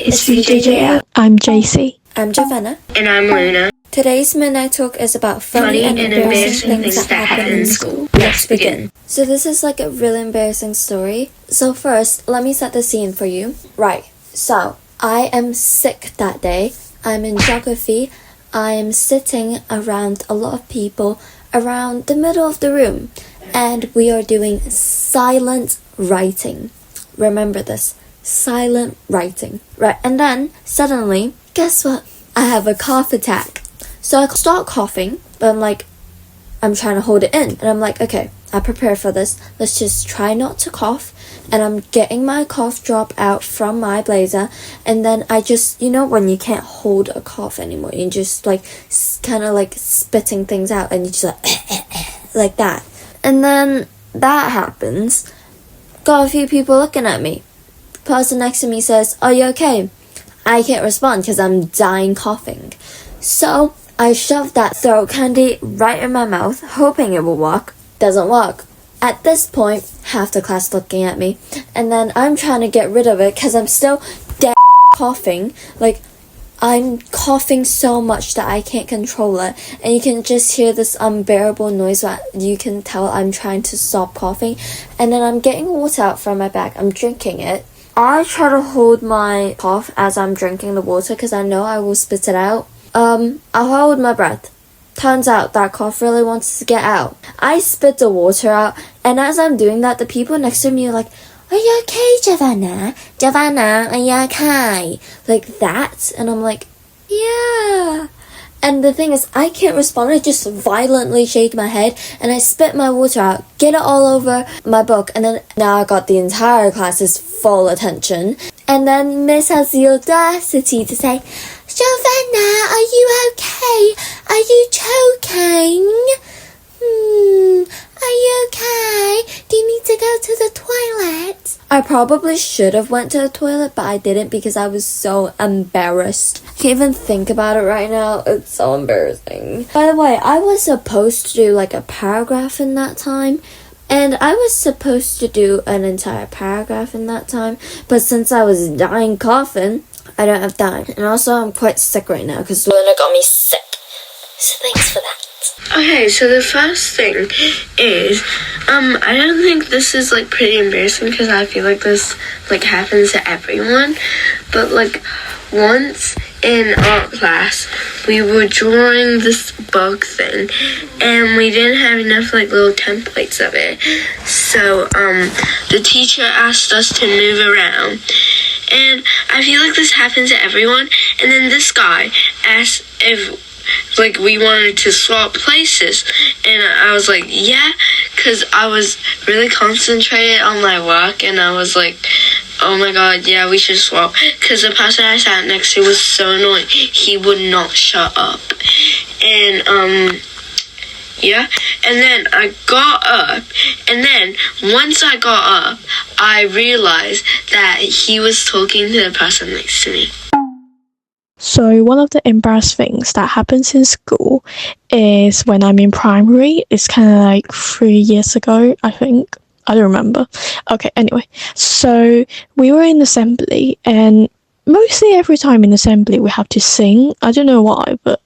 it's VJJL. I'm JC. I'm Giovanna. And I'm Luna. Today's Midnight Talk is about funny and embarrassing things that happen in school. Let's begin. So this is like a really embarrassing story. So first, let me set the scene for you. Right, so I am sick that day. I'm in geography. I am sitting around a lot of people around the middle of the room. And we are doing silent writing. Remember this. Silent writing. Right, and then suddenly, guess what? I have a cough attack. So I start coughing, but I'm trying to hold it in. And I'm like, okay, I prepare for this. Let's just try not to cough. And I'm getting my cough drop out from my blazer. And then I just, when you can't hold a cough anymore, you just kind of spitting things out. And you just like that. And then that happens. Got a few people looking at me. The person next to me says, "Are you okay?" I can't respond because I'm dying coughing. So I shoved that throat candy right in my mouth, hoping it will work. Doesn't work. At this point, half the class looking at me. And then I'm trying to get rid of it because I'm still dead coughing. I'm coughing so much that I can't control it. And you can just hear this unbearable noise that you can tell I'm trying to stop coughing. And then I'm getting water out from my bag. I'm drinking it. I try to hold my cough as I'm drinking the water because I know I will spit it out. I hold my breath. Turns out that cough really wants to get out. I spit the water out, and as I'm doing that, the people next to me are like, "Are you okay, Giovanna? Giovanna, are you okay?" Like that. And I'm like, "Yeah." And the thing is, I can't respond. I just violently shake my head and I spit my water out, get it all over my book, and then now I got the entire class's full attention. And then Miss has the audacity to say, "Giovanna, are you okay? Are you choking? Are you okay? Do you need to go to the toilet?" I probably should have went to the toilet, but I didn't because I was so embarrassed. I can't even think about it right now. It's so embarrassing. By the way, I was supposed to do a paragraph in that time. And I was supposed to do an entire paragraph in that time. But since I was dying coughing, I don't have time. And also, I'm quite sick right now because Luna got me sick. So thanks for that. Okay, so the first thing is, I don't think this is pretty embarrassing because I feel like this happens to everyone. But once in art class, we were drawing this bug thing, and we didn't have enough little templates of it. So the teacher asked us to move around, and I feel like this happens to everyone. And then this guy asked if we wanted to swap places, and I was like, yeah, because I was really concentrated on my work, and I was like, oh my god, yeah, we should swap, because the person I sat next to was so annoying. He would not shut up. And yeah, and then I got up, and then once I got up, I realized that he was talking to the person next to me. So one of the embarrassing things that happens in school is when I'm in primary. It's kind of 3 years ago, I think. I don't remember. Okay, anyway. So we were in assembly, and mostly every time in assembly we have to sing. I don't know why, but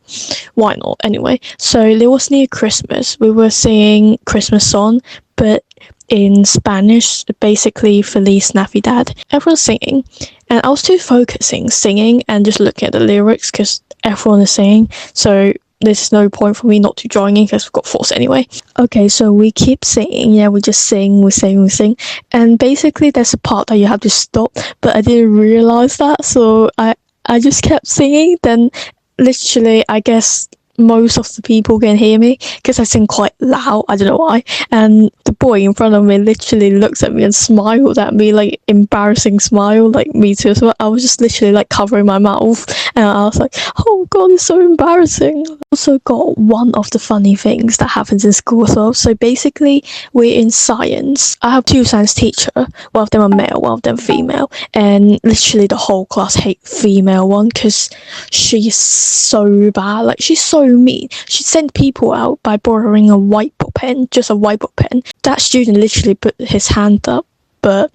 why not? Anyway, so it was near Christmas. We were singing Christmas song, but in Spanish, basically Feliz Navidad. Everyone's singing, and I was too focusing singing and just looking at the lyrics because everyone is singing. So there's no point for me not to join in because we've got forced anyway. Okay, so we keep singing. Yeah, we just sing, we sing. And basically there's a part that you have to stop, but I didn't realize that. So I just kept singing. Then literally, I guess most of the people can hear me because I sing quite loud. I don't know why. And the boy in front of me literally looks at me and smiled at me, embarrassing smile, me too. So I was just literally covering my mouth, and I was like, oh god, it's so embarrassing. I also got one of the funny things that happens in school as well. So basically, we're in science. I have two science teachers. One of them are male, one of them female, and literally the whole class hate female one because she's so bad. She's so mean. She sent people out by borrowing a whiteboard pen, just a whiteboard pen. That student literally put his hand up but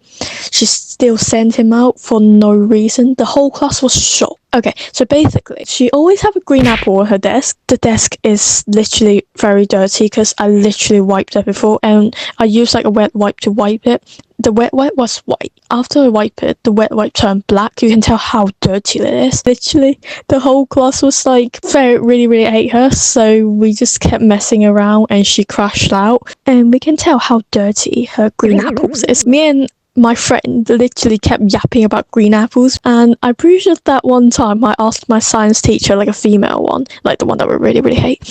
she still sent him out for no reason. The whole class was shocked. Okay, so basically, she always have a green apple on her desk. The desk is literally very dirty because I literally wiped it before, and I used like a wet wipe to wipe it. The wet wipe was white. After I wipe it, the wet wipe turned black. You can tell how dirty it is. Literally, the whole class was like really hate her. So we just kept messing around, and she crashed out. And we can tell how dirty her green apples is. Me and my friend literally kept yapping about green apples, and I'm pretty sure that one time I asked my science teacher, like a female one, like the one that we really hate,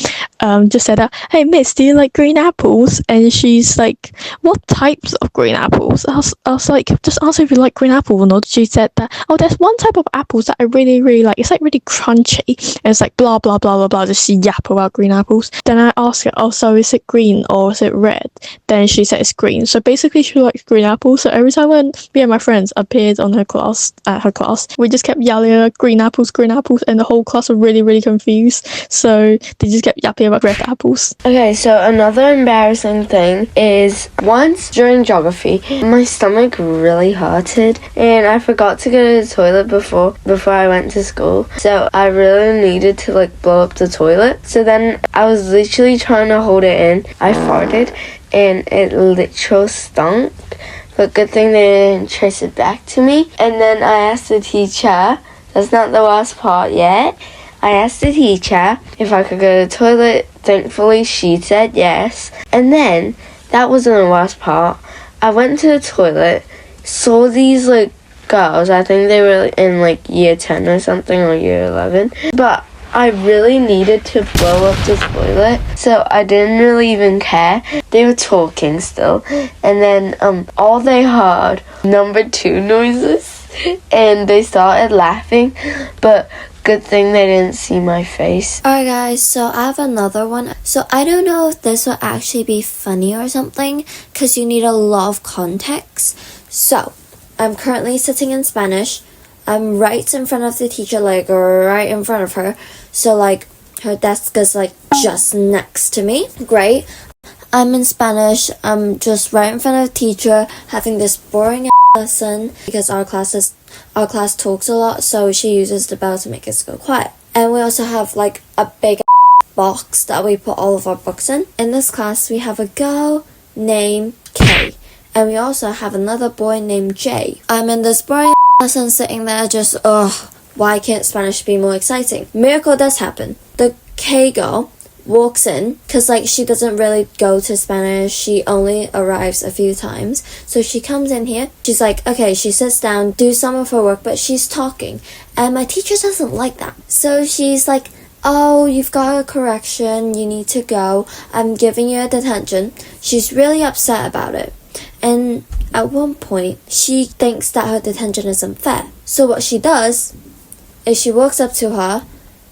just said that, "Hey miss, do you like green apples?" And she's like, "What types of green apples?" I was like, "Just answer if you like green apple or not." She said that, "Oh, there's one type of apples that I really like. It's like really crunchy." And it's like blah blah blah blah blah, just yap about green apples. Then I asked her, "Oh, so is it green or is it red?" Then she said it's green. So basically she likes green apples. So every time when me and my friends appeared on her class, we just kept yelling at her, green apples, and the whole class were really confused. So they just kept yapping about red apples. Okay, so another embarrassing thing is once during geography, my stomach really hurted and I forgot to go to the toilet before I went to school. So I really needed to like blow up the toilet. So then I was literally trying to hold it in. I farted and it literally stunk. But good thing they didn't trace it back to me. And then I asked the teacher, that's not the worst part yet. I asked the teacher if I could go to the toilet. Thankfully, she said yes. And then, that wasn't the worst part. I went to the toilet, saw these like girls. I think they were in like year 10 or something, or year 11. But I really needed to blow up the toilet, so I didn't really even care. They were talking still, and then all they heard number 2 noises, and they started laughing, but good thing they didn't see my face. Alright guys, so I have another one. So I don't know if this will actually be funny or something, because you need a lot of context. So, I'm currently sitting in Spanish. I'm right in front of the teacher, like right in front of her. So like her desk is like just next to me. Great. I'm in Spanish. I'm just right in front of the teacher having this boring lesson because our class talks a lot, so she uses the bell to make us go quiet. And we also have like a big box that we put all of our books in. In this class we have a girl named Kay. And we also have another boy named Jay. I'm in this boring lesson sitting there just, why can't Spanish be more exciting? Miracle does happen. The K girl walks in, because like she doesn't really go to Spanish, she only arrives a few times. So she comes in here, she's like, okay, she sits down, do some of her work, but she's talking. And my teacher doesn't like that. So she's like, oh, you've got a correction, you need to go, I'm giving you a detention. She's really upset about it. And at one point, she thinks that her detention is unfair. So what she does is she walks up to her,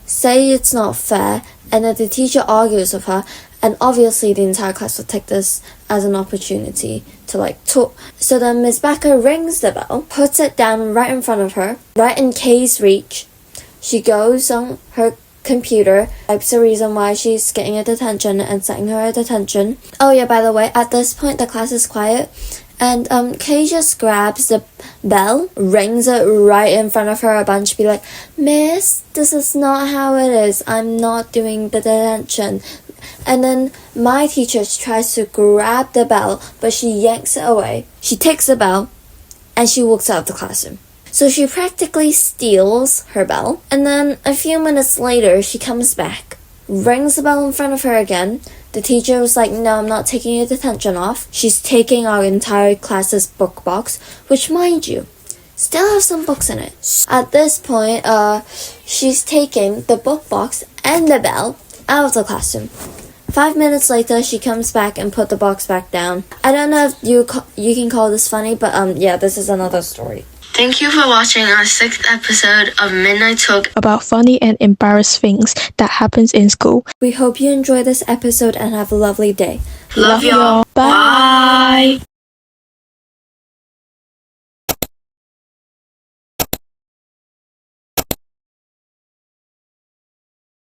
say it's not fair, and then the teacher argues with her, and obviously the entire class will take this as an opportunity to like talk. So then Miss Becker rings the bell, puts it down right in front of her, right in Kay's reach. She goes on her computer, types the reason why she's getting a detention and setting her a detention. Oh yeah, by the way, at this point the class is quiet, and Kay just grabs the bell, rings it right in front of her a bunch, be like, Miss, this is not how it is, I'm not doing the detention. And then my teacher tries to grab the bell, but she yanks it away. She takes the bell and she walks out of the classroom. So she practically steals her bell, and then a few minutes later she comes back, rings the bell in front of her again. The teacher was like, no, I'm not taking your detention off. She's taking our entire class's book box, which mind you, still have some books in it. At this point, she's taking the book box and the bell out of the classroom. 5 minutes later, she comes back and put the box back down. I don't know if you can call this funny, but yeah, this is another story. Thank you for watching our 6th episode of Midnight Talk about funny and embarrassed things that happens in school. We hope you enjoy this episode and have a lovely day. Love y'all. Bye.